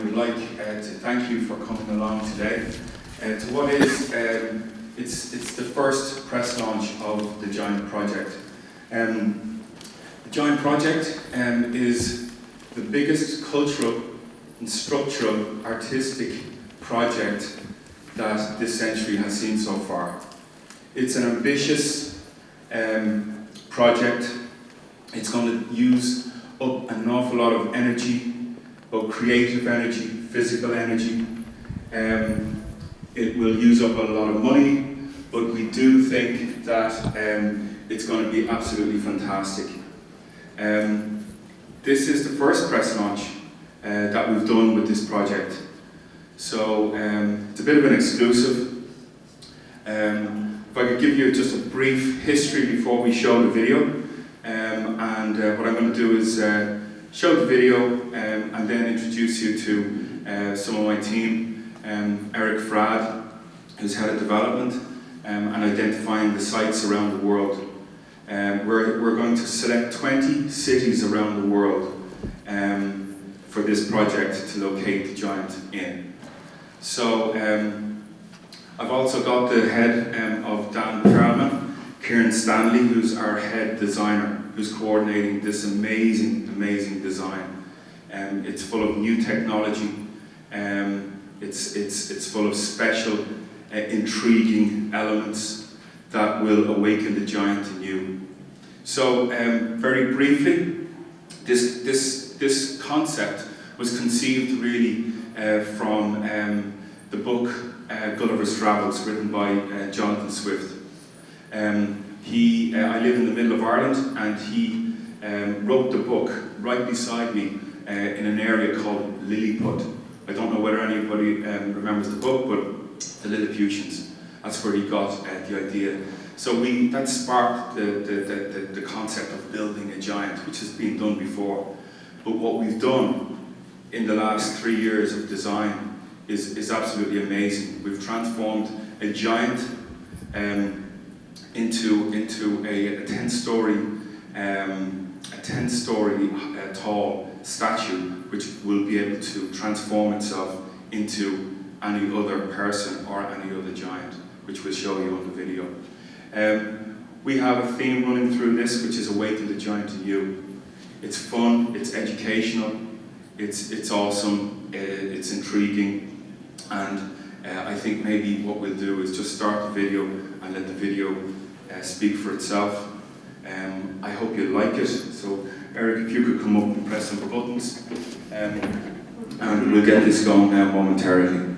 would like to thank you for coming along today to what is, it's the first press launch of the Giant Project. The Giant Project is the biggest cultural and structural artistic project that this century has seen so far. It's an ambitious project. It's going to use up an awful lot of energy, both creative energy, physical energy. It will use up a lot of money, but we do think that it's going to be absolutely fantastic. This is the first press launch that we've done with this project. So it's a bit of an exclusive. If I could give you just a brief history before we show the video. What I'm going to do is show the video and then introduce you to some of my team. Eric Frad, who's head of development and identifying the sites around the world. We're going to select 20 cities around the world for this project to locate the Giant in. So I've also got the head of Dan Perlman, Kieran Stanley, who's our head designer, who's coordinating this amazing, amazing design. It's full of new technology. It's full of special, intriguing elements that will awaken the Giant in you. So, very briefly, this concept was conceived really from the book Gulliver's Travels, written by Jonathan Swift. I live in the middle of Ireland, and he wrote the book right beside me in an area called Lilliput. I don't know whether anybody remembers the book, but the Lilliputians. That's where he got the idea. So that sparked the concept of building a giant, which has been done before. But what we've done in the last 3 years of design is absolutely amazing. We've transformed a giant into a 10-story tall statue, which will be able to transform itself into any other person or any other giant, which we'll show you on the video. We have a theme running through this, which is Awaken the Giant in You. It's fun, it's educational, it's awesome, it's intriguing, and I think maybe what we'll do is just start the video and let the video speak for itself. I hope you like it. So Eric, if you could come up and press some buttons, and we'll get this going now momentarily.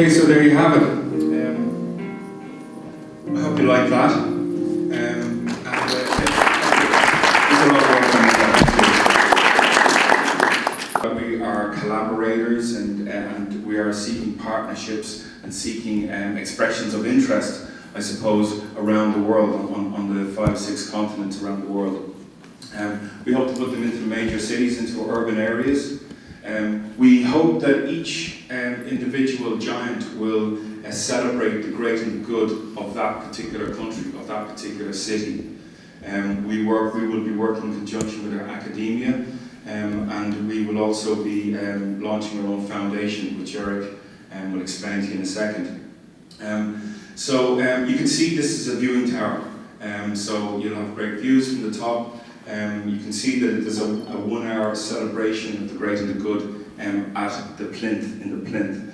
Okay, so there you have it. I hope you like that. We are collaborators and we are seeking partnerships and seeking expressions of interest, I suppose, around the world, on the 5-6 continents around the world. We hope to put them into major cities, into urban areas. We hope that each individual giant will celebrate the great and the good of that particular country, of that particular city. We will be working in conjunction with our academia, and we will also be launching our own foundation, which Eric will explain to you in a second. So you can see this is a viewing tower, so you'll have great views from the top. You can see that there's a 1-hour celebration of the great and the good at the plinth, in the plinth,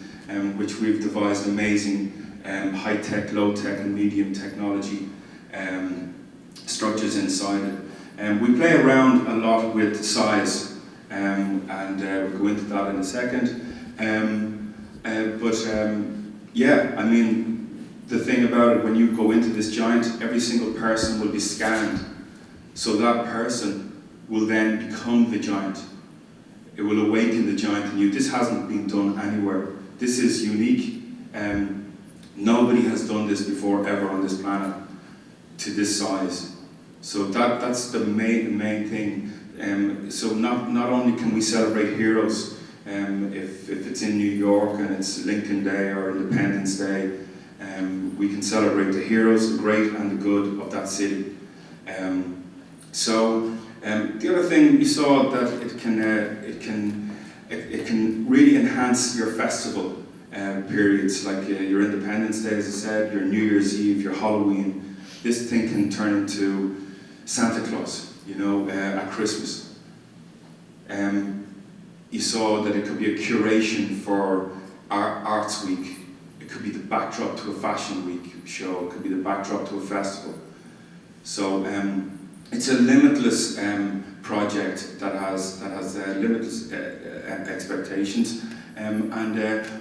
which we've devised amazing high-tech, low-tech and medium technology structures inside it. We play around a lot with size, and we'll go into that in a second. Yeah, I mean, the thing about it, when you go into this giant, every single person will be scanned. So that person will then become the giant. It will awaken the giant in you. This hasn't been done anywhere. This is unique. Nobody has done this before ever on this planet to this size. So that's the main thing. So not only can we celebrate heroes, if it's in New York and it's Lincoln Day or Independence Day, we can celebrate the heroes, the great and the good of that city. The other thing you saw that it can really enhance your festival periods, like your Independence Day, as I said, your New Year's Eve, your Halloween. This thing can turn into Santa Claus, at Christmas. You saw that it could be a curation for Arts Week. It could be the backdrop to a Fashion Week show. It could be the backdrop to a festival. So. It's a limitless project that has limitless expectations, and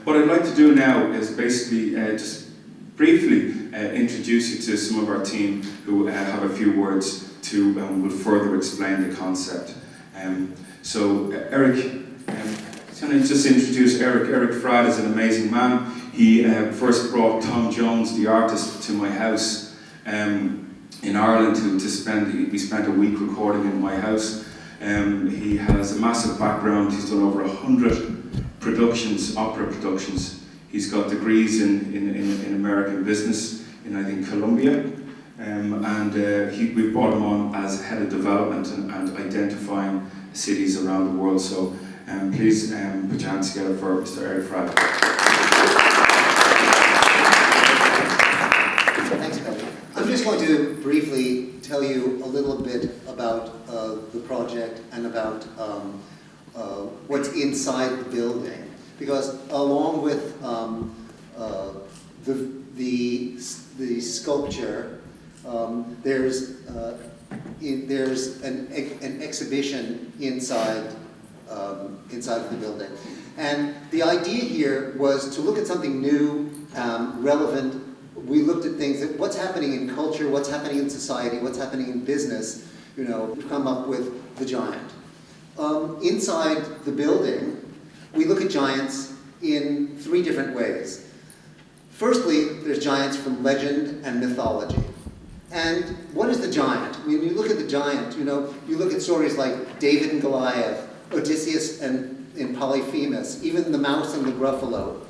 what I'd like to do now is basically just briefly introduce you to some of our team who have a few words to will further explain the concept. So Eric, can I just introduce Eric? Eric Fradd is an amazing man. He first brought Tom Jones, the artist, to my house. In Ireland we spent a week recording in my house. He has a massive background. He's done over 100 productions, opera productions. He's got degrees in American business in, I think, Columbia. We brought him on as head of development and identifying cities around the world. So please put your hands together for Mr. Eric Fradd. I'm just going to briefly tell you a little bit about the project and about what's inside the building, because along with the sculpture, there's an exhibition inside of the building, and the idea here was to look at something new, relevant. We looked at things that what's happening in culture, what's happening in society, what's happening in business. We've come up with the giant. inside the building, we look at giants in 3 different ways. Firstly, there's giants from legend and mythology. And what is the giant? When you look at the giant, you look at stories like David and Goliath, Odysseus and Polyphemus, even the mouse and the gruffalo,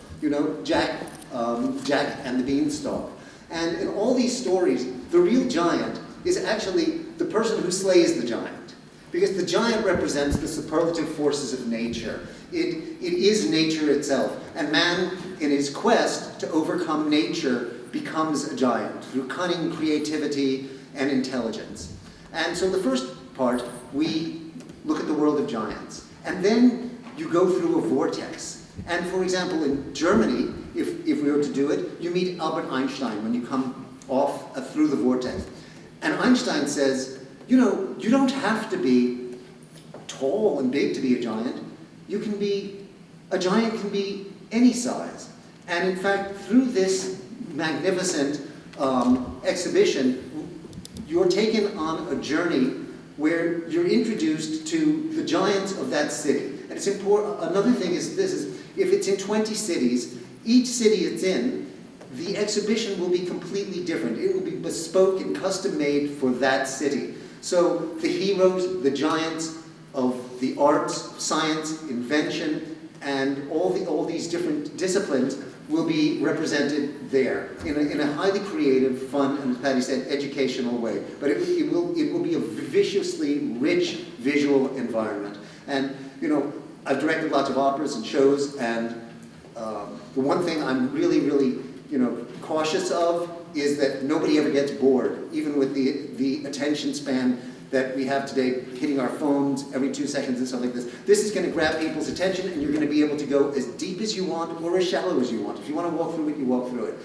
Jack and the beanstalk. And in all these stories, the real giant is actually the person who slays the giant. Because the giant represents the superlative forces of nature. It is nature itself. And man, in his quest to overcome nature, becomes a giant through cunning, creativity, and intelligence. And so the first part, we look at the world of giants. And then you go through a vortex. And for example, in Germany, if we were to do it, you meet Albert Einstein when you come off through the vortex. And Einstein says, you don't have to be tall and big to be a giant. A giant can be any size. And in fact, through this magnificent exhibition, you're taken on a journey where you're introduced to the giants of that city. And it's important. Another thing is if it's in 20 cities, each city it's in, the exhibition will be completely different. It will be bespoke and custom made for that city. So the heroes, the giants of the arts, science, invention, and all these different disciplines will be represented there in a highly creative, fun, and as Patty said, educational way. But it will be a viciously rich visual environment. And I've directed lots of operas and shows, and the one thing I'm really, really cautious of is that nobody ever gets bored, even with the attention span that we have today, hitting our phones every 2 seconds and stuff like this. This is going to grab people's attention, and you're going to be able to go as deep as you want or as shallow as you want. If you want to walk through it, you walk through it.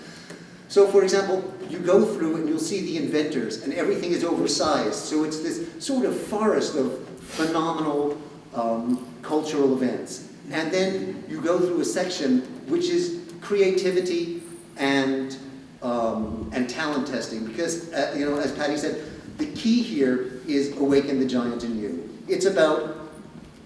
So, for example, you go through and you'll see the inventors, and everything is oversized. So it's this sort of forest of phenomenal cultural events. And then you go through a section which is creativity and talent testing. Because, as Patty said, the key here is awaken the giant in you. It's about,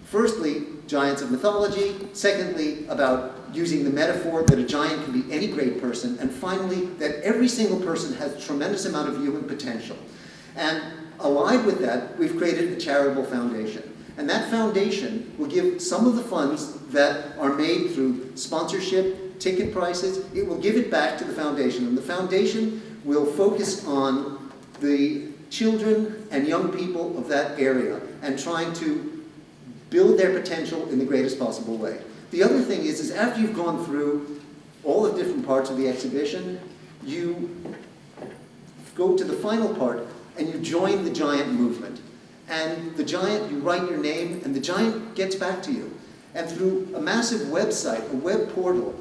firstly, giants of mythology. Secondly, about using the metaphor that a giant can be any great person. And finally, that every single person has a tremendous amount of human potential. And allied with that, we've created a charitable foundation. And that foundation will give some of the funds that are made through sponsorship, ticket prices, it will give it back to the foundation. And the foundation will focus on the children and young people of that area and trying to build their potential in the greatest possible way. The other thing is after you've gone through all the different parts of the exhibition, you go to the final part and you join the giant movement. And the giant, you write your name, and the giant gets back to you. And through a massive website, a web portal,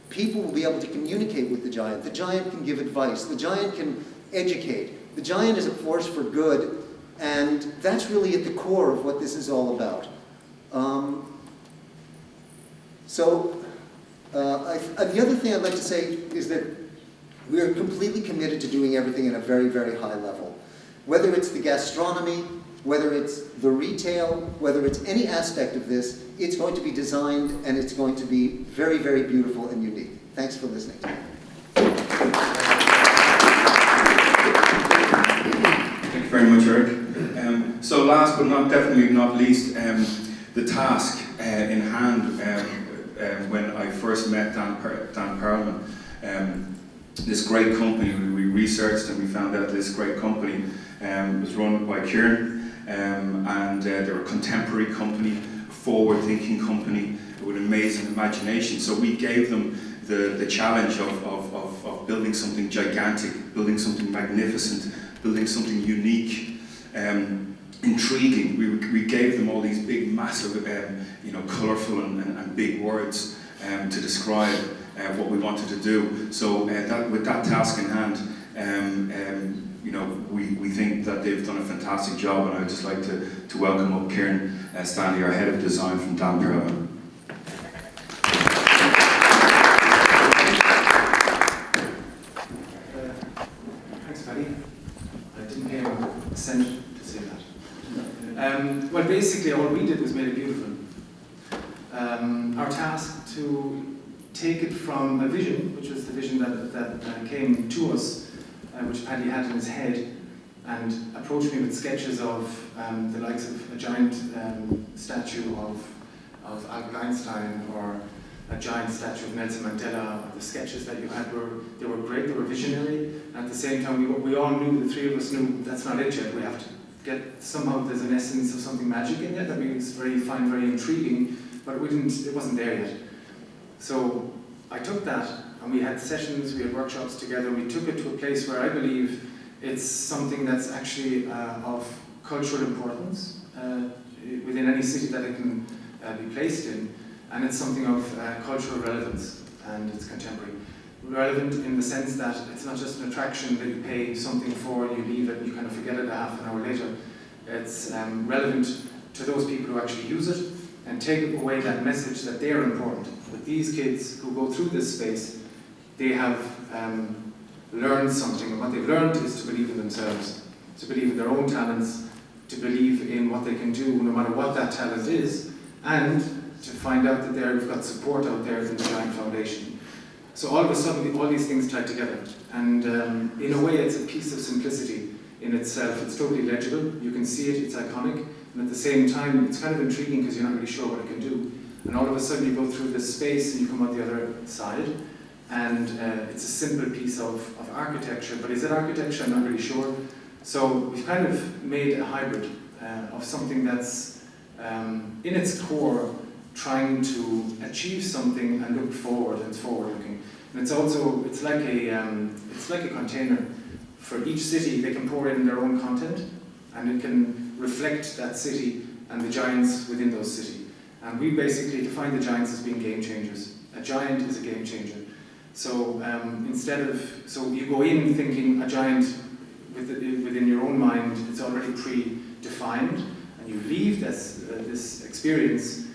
people will be able to communicate with the giant. The giant can give advice. The giant can educate. The giant is a force for good, and that's really at the core of what this is all about. The other thing I'd like to say is that we are completely committed to doing everything at a very, very high level. Whether it's the gastronomy, whether it's the retail, whether it's any aspect of this, it's going to be designed and it's going to be very, very beautiful and unique. Thanks for listening to me. Thank you very much, Eric. So last but definitely not least, the task in hand when I first met Dan Perlman, this great company, we researched and we found out this great company was run by Kieran, and they're a contemporary company, a forward-thinking company with amazing imagination. So we gave them the challenge of building something gigantic, building something magnificent, building something unique, intriguing. We gave them all these big, massive, colourful and big words to describe what we wanted to do. So with that task in hand, we think that they've done a fantastic job, and I'd just like to welcome up Kieran Stanley, our head of design from Dan Perlman. Thanks, Paddy. I didn't hear a cent to say that. Well, basically all we did was made it beautiful. Our task to take it from a vision, which was the vision that came to us, which Paddy had in his head, and approached me with sketches of the likes of a giant statue of Albert Einstein, or a giant statue of Nelson Mandela. The sketches that you had were great, they were visionary. At the same time, we all knew, the three of us knew, that's not it yet. We have to get, somehow there's an essence of something magic in it that we find very intriguing, but it wasn't there yet. So I took that, and we had sessions, we had workshops together. We took it to a place where I believe it's something that's actually of cultural importance within any city that it can be placed in, and it's something of cultural relevance, and it's contemporary. Relevant in the sense that it's not just an attraction that you pay something for, you leave it, and you kind of forget it a half an hour later. It's relevant to those people who actually use it, and take away that message that they're important. With these kids who go through this space, they have learned something, and what they've learned is to believe in themselves, to believe in their own talents, to believe in what they can do no matter what that talent is, and to find out that we've got support out there in the Giant Foundation. So all of a sudden, all these things tie together, and in a way it's a piece of simplicity in itself. It's totally legible, you can see it, it's iconic, and at the same time it's kind of intriguing because you're not really sure what it can do. And all of a sudden you go through this space and you come out the other side, and it's a simple piece of architecture. But is it architecture? I'm not really sure. So we've kind of made a hybrid of something that's in its core trying to achieve something and look forward, and it's forward looking. And it's also, it's like a container. For each city they can pour in their own content, and it can reflect that city and the giants within those cities. And we basically define the giants as being game changers. A giant is a game changer. So so you go in thinking a giant within your own mind, it's already predefined, and you leave this experience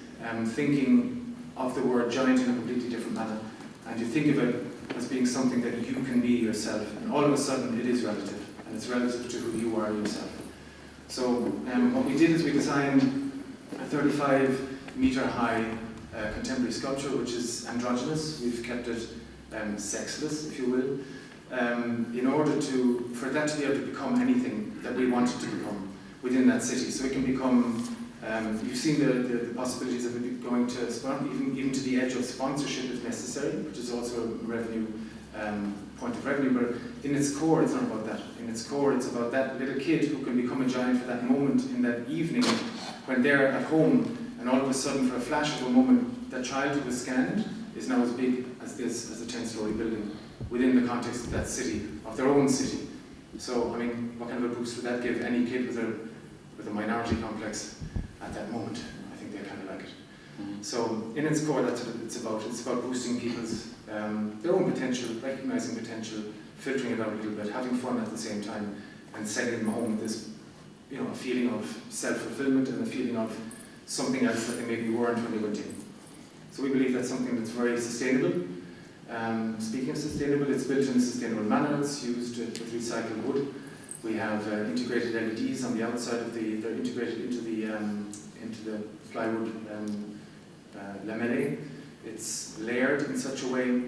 thinking of the word giant in a completely different manner, and you think of it as being something that you can be yourself, and all of a sudden it is relative, and it's relative to who you are yourself. So what we did is we designed a 35-meter high contemporary sculpture, which is androgynous. We've kept it sexless, if you will, in order for that to be able to become anything that we want it to become within that city. So it can become, you've seen the possibilities of it going to even to the edge of sponsorship if necessary, which is also a revenue point of revenue, but in its core it's not about that. In its core it's about that little kid who can become a giant for that moment in that evening when they're at home, and all of a sudden for a flash of a moment that child who was scanned is now as big as a 10-story building within the context of that city, of their own city. So I mean, what kind of a boost would that give any kid with a minority complex at that moment? I think they kind of like it. So in its core, that's what it's about. It's about boosting people's their own potential, recognizing potential, filtering it out a little bit, having fun at the same time, and sending them home with this, a feeling of self-fulfillment and a feeling of something else that they maybe weren't when they went in. So we believe that's something that's very sustainable. Speaking of sustainable, it's built in a sustainable manner. It's used with recycled wood. We have integrated LEDs on the outside of they're integrated into the plywood lamellae. It's layered in such a way,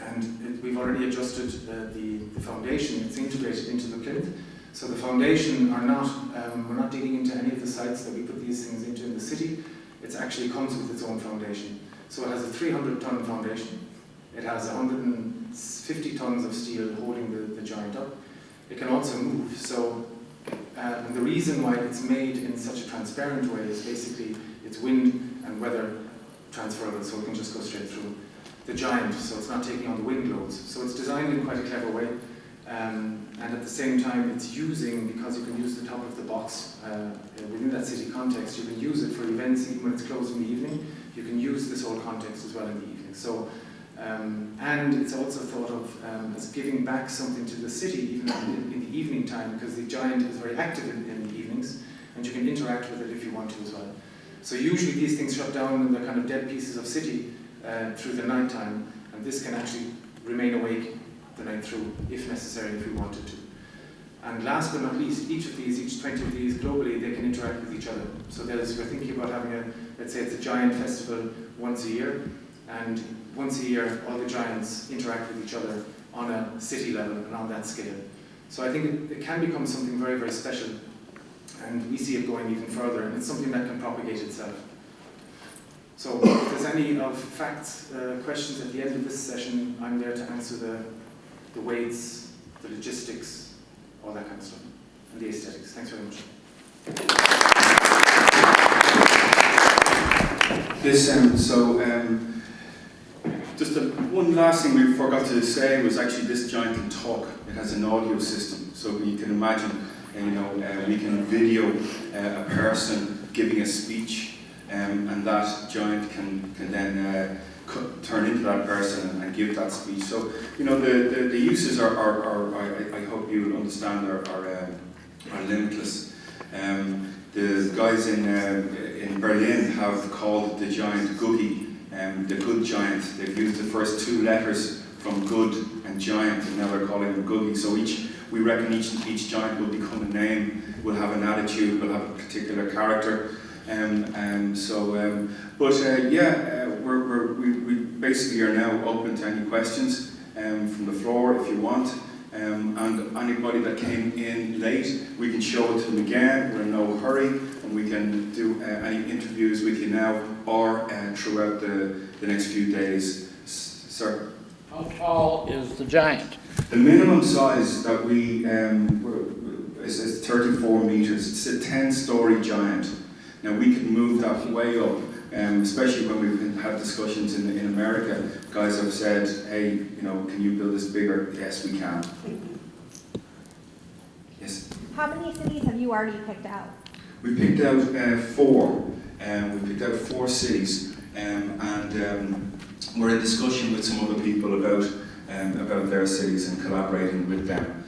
and we've already adjusted the foundation. It's integrated into the plinth. So the foundation we're not digging into any of the sites that we put these things into in the city. It actually comes with its own foundation. So it has a 300-ton foundation. It has 150 tons of steel holding the giant up. It can also move. So and the reason why it's made in such a transparent way is basically it's wind and weather transferable, so it can just go straight through the giant, so it's not taking on the wind loads. So it's designed in quite a clever way, and at the same time it's using, because you can use the top of the box within that city context, you can use it for events even when it's closed in the evening. You can use this whole context as well in the evening. So, and it's also thought of as giving back something to the city even in the evening time, because the giant is very active in the evenings, and you can interact with it if you want to as well. So usually these things shut down in the kind of dead pieces of city through the night time, and this can actually remain awake the night through if necessary, if we wanted to. And last but not least, each 20 of these globally, they can interact with each other. So we're thinking about having let's say it's a giant festival once a year, and once a year all the giants interact with each other on a city level and on that scale. So I think it can become something very, very special, and we see it going even further, and it's something that can propagate itself. So if there's any questions at the end of this session, I'm there to answer the weights, the logistics, all that kind of stuff, and the aesthetics. Thanks very much. Just one last thing we forgot to say was actually this giant can talk. It has an audio system, so you can imagine, we can video a person giving a speech, and that giant can then turn into that person and give that speech. So the uses are I hope you understand are limitless. The guys in Berlin have called the giant Googie, the good giant. They've used the first two letters from good and giant, and now they're calling them Googie. So we reckon each giant will become a name, will have an attitude, will have a particular character. We basically are now open to any questions from the floor if you want. And anybody that came in late, we can show it to them again. We're in no hurry, and we can do any interviews with you now or throughout the next few days. Sir? How tall is the giant? The minimum size that we is 34 meters. It's a 10-story giant. Now we can move that way up, especially when we've had discussions in America. Guys have said, hey, can you build this bigger? Yes, we can. Yes? How many cities have you already picked out? We picked out 4. We picked out 4 cities, and we're in discussion with some other people about their cities and collaborating with them.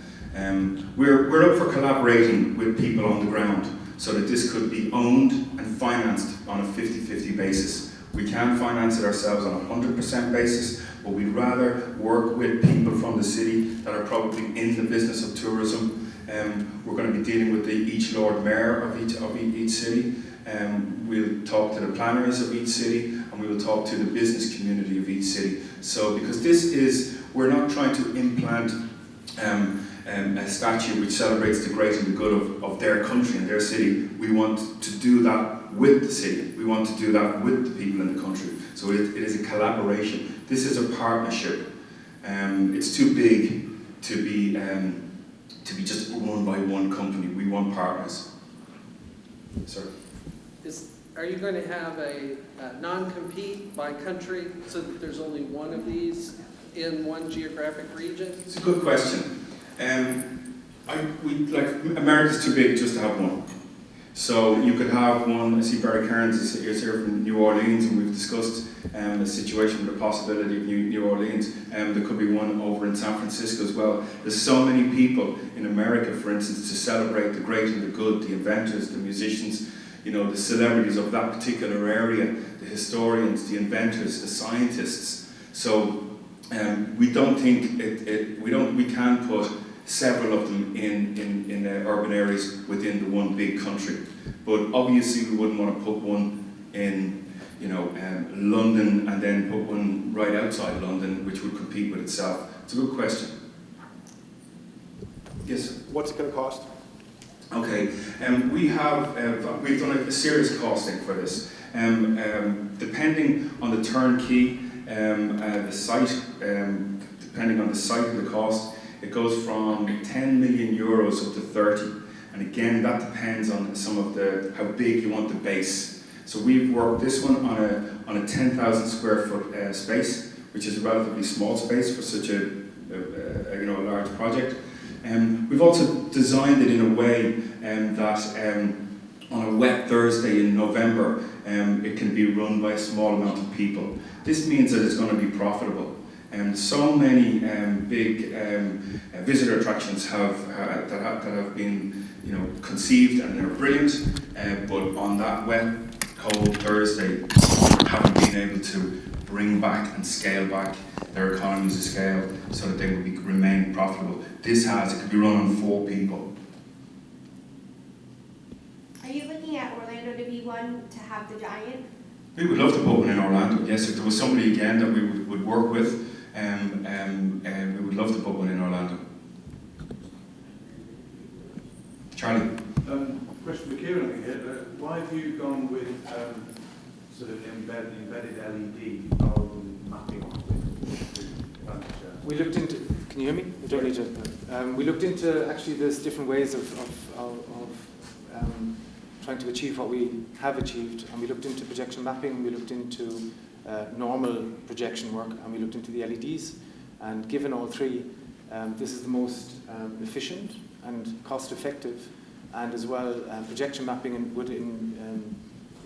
We're up for collaborating with people on the ground, so that this could be owned and financed on a 50-50 basis. We can finance it ourselves on a 100% basis, but we'd rather work with people from the city that are probably in the business of tourism. We're going to be dealing with each Lord Mayor of each city. We'll talk to the planners of each city, and we will talk to the business community of each city. So, because we're not trying to implant a statue which celebrates the great and the good of their country and their city. We want to do that with the city. We want to do that with the people in the country. So it is a collaboration. This is a partnership. It's too big to be just run by one company. We want partners. Sir? Are you going to have a non-compete by country so that there's only one of these in one geographic region? It's a good question. America's too big just to have one. So you could have one. I see Barry Cairns is here from New Orleans, and we've discussed the situation with the possibility of New Orleans. There could be one over in San Francisco as well. There's so many people in America, for instance, to celebrate the great and the good, the inventors, the musicians, the celebrities of that particular area, the historians, the inventors, the scientists. So we don't think we can put several of them in urban areas within the one big country. But obviously we wouldn't want to put one in London and then put one right outside London, which would compete with itself. It's a good question. Yes? What's it going to cost? Okay, we've done a serious costing for this. Depending on the turnkey, the site, depending on the site and the cost, it goes from 10 million euros up to 30. And again, that depends on some of how big you want the base. So we've worked this one on a 10,000 square foot space, which is a relatively small space for such a large project. We've also designed it in a way that on a wet Thursday in November, it can be run by a small amount of people. This means that it's going to be profitable. So many big visitor attractions that have been conceived, and they're brilliant, but on that wet, cold Thursday, haven't been able to bring back and scale back their economies of scale so that they would remain profitable. This it could be run on 4 people. Are you looking at Orlando to be one to have the giant? We would love to put one in Orlando, yes. If there was somebody again that we would work with, we would love to put one in Orlando. Charlie? Question for Kieran here. Why have you gone with sort of embedded LED rather than mapping with furniture? We looked into, can you hear me? You don't need to. We looked into, actually there's different ways of trying to achieve what we have achieved, and we looked into projection mapping, we looked into normal projection work, and we looked into the LEDs, and given all three, this is the most efficient and cost effective, and as well projection mapping would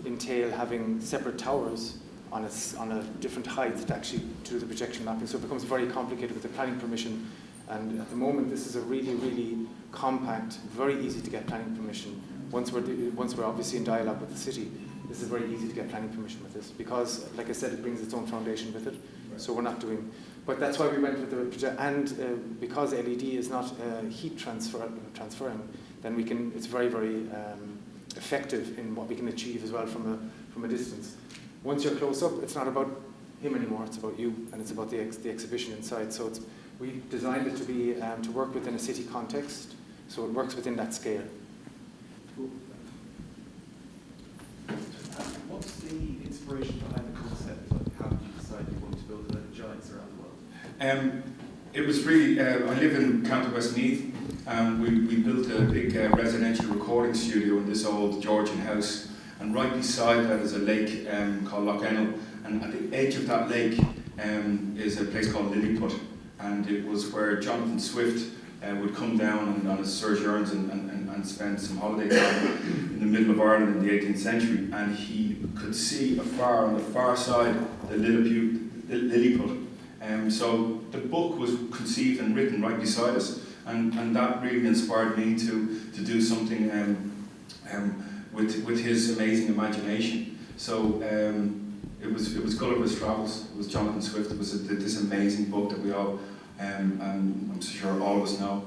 entail having separate towers on a different height to actually do the projection mapping, so it becomes very complicated with the planning permission. And at the moment, this is a really, really compact, very easy to get planning permission. Once we're obviously in dialogue with the city, this is very easy to get planning permission with this because, like I said, it brings its own foundation with it. Right. So we're not doing, but that's why we went with the project. And because LED is not heat transferring, then we can. It's very, very effective in what we can achieve as well from a distance. Once you're close up, it's not about him anymore. It's about you, and it's about the exhibition inside. So we designed it to be to work within a city context, so it works within that scale. Cool. What's the inspiration behind the concept? Like, how did you decide you wanted to build a giants around the world? It was really, I live in County Westmeath, and we built a big residential recording studio in this old Georgian house, and right beside that is a lake called Loch Ennell, and at the edge of that lake is a place called Lilliput. And it was where Jonathan Swift would come down on his sojourns and spend some holiday time in the middle of Ireland in the 18th century. And he could see afar, on the far side, the Lilliput. So the book was conceived and written right beside us. And that really inspired me to do something with his amazing imagination. So it was Gulliver's Travels. It was Jonathan Swift. It was this amazing book that we all, and I'm sure all of us know.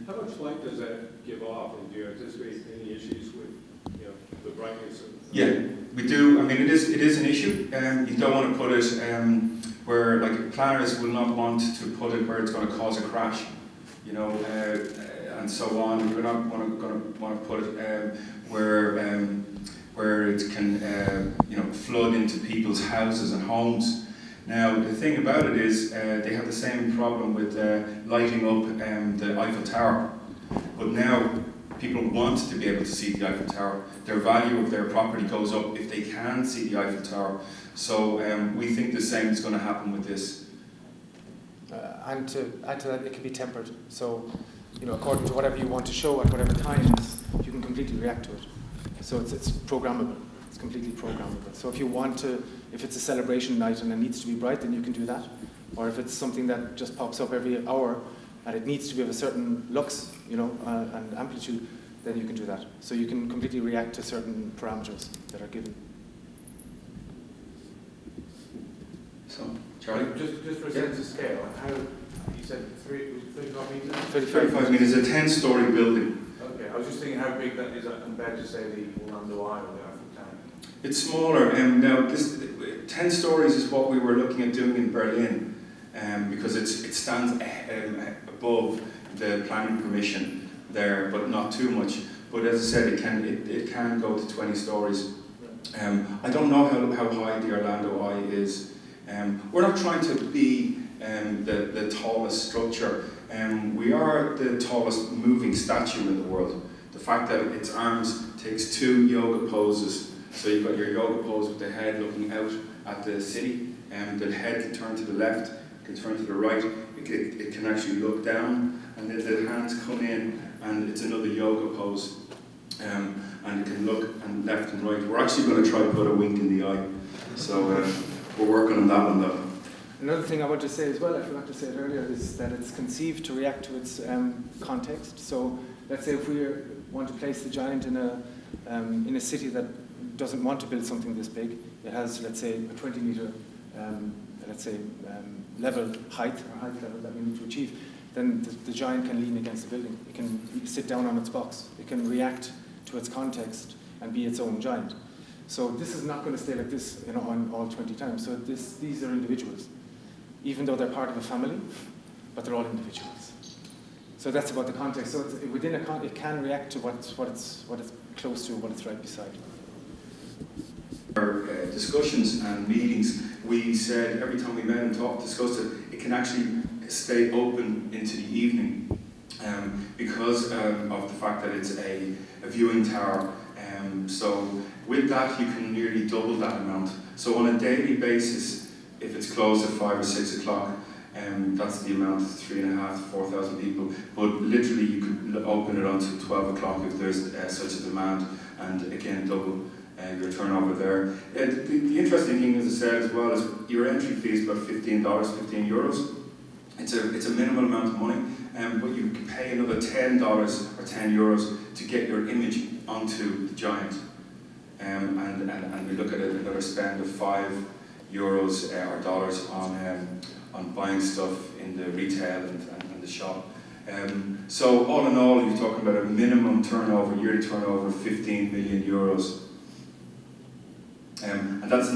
How much light does that give off, and do you anticipate any issues with, the brightness of? Yeah, we do. I mean, it is an issue. You don't want to put it where, like, planners will not want to put it where it's going to cause a crash, and so on. We're not going to want to put it where it can, flood into people's houses and homes. Now, the thing about it is they have the same problem with lighting up the Eiffel Tower. But now people want to be able to see the Eiffel Tower. Their value of their property goes up if they can see the Eiffel Tower. So we think the same is going to happen with this. And to add to that, it can be tempered. So, according to whatever you want to show at whatever times, you can completely react to it. So it's programmable. It's completely programmable. So if it's a celebration night and it needs to be bright, then you can do that. Or if it's something that just pops up every hour and it needs to be of a certain lux, and amplitude, then you can do that. So you can completely react to certain parameters that are given. So, Charlie? Just for a sense of scale, how, you said 35 metres? 35 metres, a 10-storey building. Okay, I was just thinking how big that is compared to, say, the Orlando Eye or the Eiffel Tower. It's smaller. Now, 10 stories is what we were looking at doing in Berlin, because it stands above the planning permission there, but not too much. But as I said, it can go to 20 stories. I don't know how high the Orlando Eye is. We're not trying to be the tallest structure. We are the tallest moving statue in the world. The fact that its arms takes 2 yoga poses. So you've got your yoga pose with the head looking out at the city, and the head can turn to the left, can turn to the right. It can actually look down, and then the hands come in, and it's another yoga pose. And it can look and left and right. We're actually going to try to put a wink in the eye. So we're working on that one though. Another thing I want to say as well, I forgot to say it earlier, is that it's conceived to react to its context. So let's say if we want to place the giant in a city that doesn't want to build something this big, it has, let's say, a 20-meter, level height, or height level that we need to achieve, then the giant can lean against the building. It can sit down on its box. It can react to its context and be its own giant. So this is not going to stay like this, on all 20 times. So these are individuals, even though they're part of a family, but they're all individuals. So that's about the context. So within it can react to what it's close to, what it's right beside. Our discussions and meetings, we said every time we met and discussed it, it can actually stay open into the evening because of the fact that it's a viewing tower. So with that, you can nearly double that amount. So on a daily basis, if it's closed at 5 or 6 o'clock, that's the amount, 3,500 to 4,000 people. But literally, you could open it until 12 o'clock if there's such a demand, and again, double your turnover there. The interesting thing, as I said as well, is your entry fee is about $15, 15 euros. It's a minimal amount of money, but you can pay another $10 or 10 euros to get your image onto the giant. And we look at another spend of €5 or dollars on buying stuff in the retail and the shop. So all in all, you're talking about a minimum turnover, yearly turnover of €15 million. And that's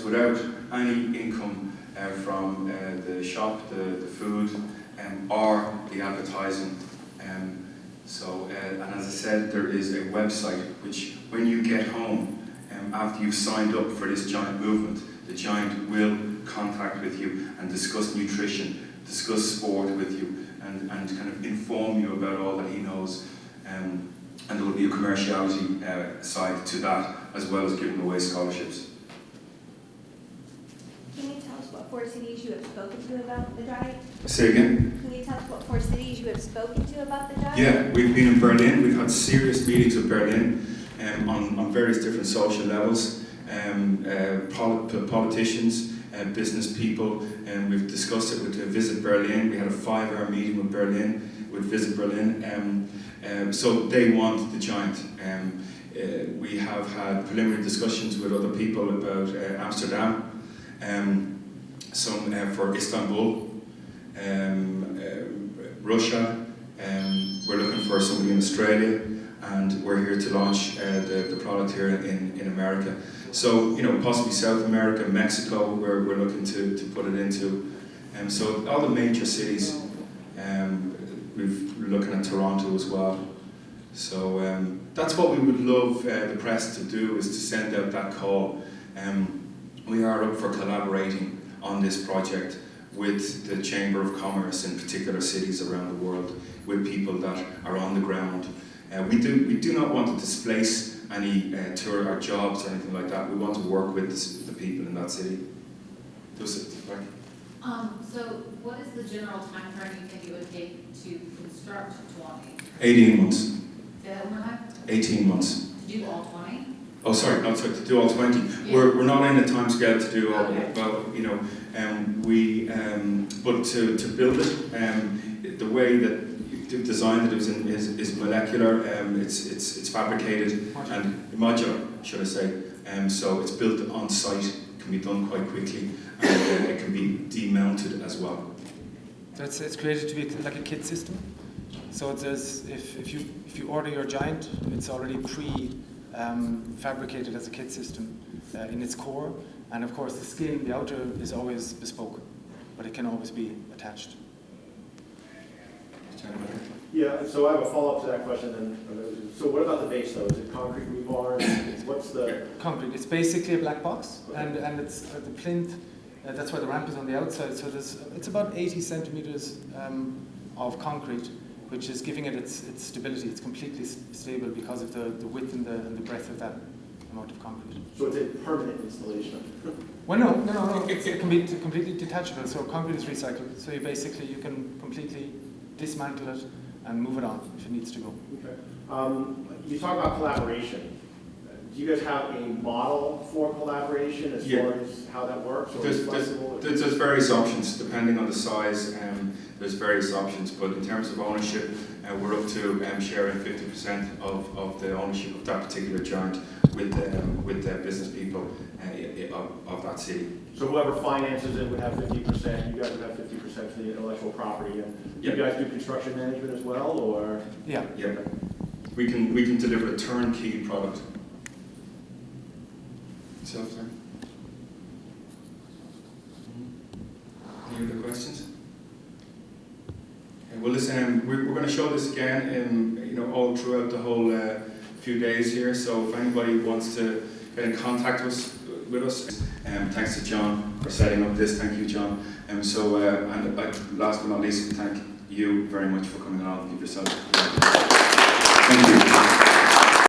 without any income from the shop, the food, or the advertising. And as I said, there is a website which, when you get home, after you've signed up for this giant movement, the giant will contact with you and discuss nutrition, discuss sport with you, and kind of inform you about all that he knows. And there will be a commerciality side to that, as well as giving away scholarships. Can you tell us what 4 cities you have spoken to about the giant? Say again? Can you tell us what 4 cities you have spoken to about the giant? Yeah, we've been in Berlin. We've had serious meetings with Berlin on various different social levels, politicians, business people, and we've discussed it with Visit Berlin. We had a 5-hour meeting with Visit Berlin. So they want the giant. We have had preliminary discussions with other people about Amsterdam, some for Istanbul, Russia. We're looking for somebody in Australia, and we're here to launch the product here in America. So, possibly South America, Mexico, we're looking to put it into. So all the major cities, we're looking at Toronto as well. So that's what we would love the press to do, is to send out that call. We are up for collaborating on this project with the Chamber of Commerce in particular cities around the world, with people that are on the ground. We do not want to displace any tour or jobs or anything like that. We want to work with the people in that city. So what is the general time frame you think it would take to construct 20? 18 months. Say that one more time? 18 months. To do all 20? Oh, sorry, to do all 20. Yeah. We're not in a time scale to do all. Okay. But to build it, the way that you designed it is molecular. It's fabricated and modular, should I say? So it's built on site. It can be done quite quickly, and it can be demounted as well. So it's created to be like a kit system. So if you order your giant, it's already fabricated as a kit system in its core, and of course the skin, the outer, is always bespoke, but it can always be attached. Yeah, so I have a follow-up to that question then. So what about the base though? Is it concrete rebar? What's the... Concrete. It's basically a black box, and it's the plinth, that's why the ramp is on the outside, so it's about 80 centimeters of concrete, which is giving it its stability. It's completely stable because of the width and the breadth of that amount of concrete. So it's a permanent installation? Well, no. It can be completely detachable. So concrete is recycled. So you can completely dismantle it and move it on if it needs to go. Okay. You talk about collaboration. Do you guys have a model for collaboration as far as how that works? Or There's various options depending on the size. There's various options, but in terms of ownership, we're up to sharing 50% of the ownership of that particular giant with the business people of that city. So whoever finances it would have 50%, you guys would have 50% for the intellectual property, and you Yeah. guys do construction management as well, or? Yeah. We can deliver a turnkey product. Self, sir. Any other questions? Okay, well, listen, we're going to show this again in all throughout the whole few days here. So if anybody wants to get in contact with us, thanks to John for setting up this. Thank you, John. And last but not least, thank you very much for coming along. Give yourself. Thank you.